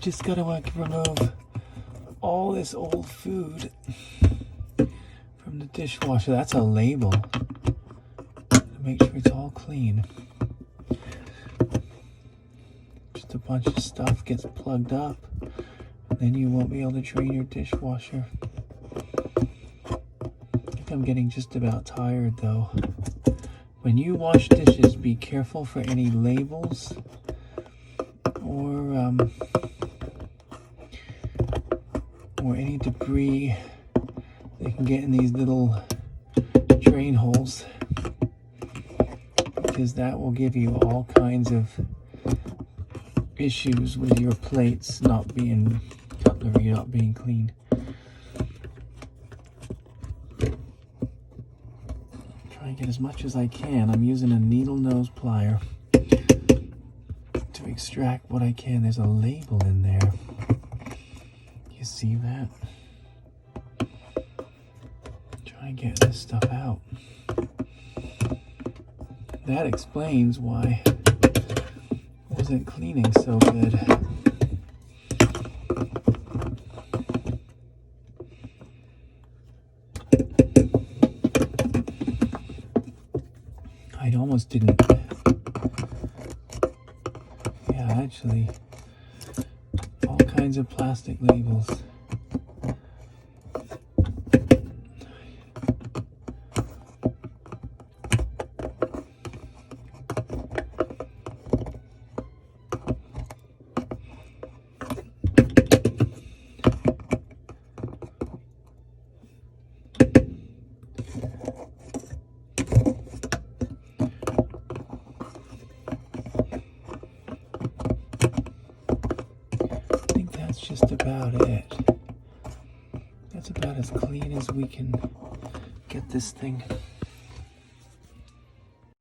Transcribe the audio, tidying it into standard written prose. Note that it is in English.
just got to remove all this old food from the dishwasher. That's a label to make sure it's all clean. Just a bunch of stuff gets plugged up, and then you won't be able to drain your dishwasher. I think I'm getting just about tired though. When you wash dishes, be careful for any labels or any debris they can get in these little drain holes, because that will give you all kinds of issues with your plates cutlery not being clean. Try and get as much as I can. I'm using a needle nose plier to extract what I can. There's a label in there. You see that? Try and get this stuff out. That explains why it wasn't cleaning so good. I almost didn't. Yeah, actually, all kinds of plastic labels. That's just about it. That's about as clean as we can get this thing.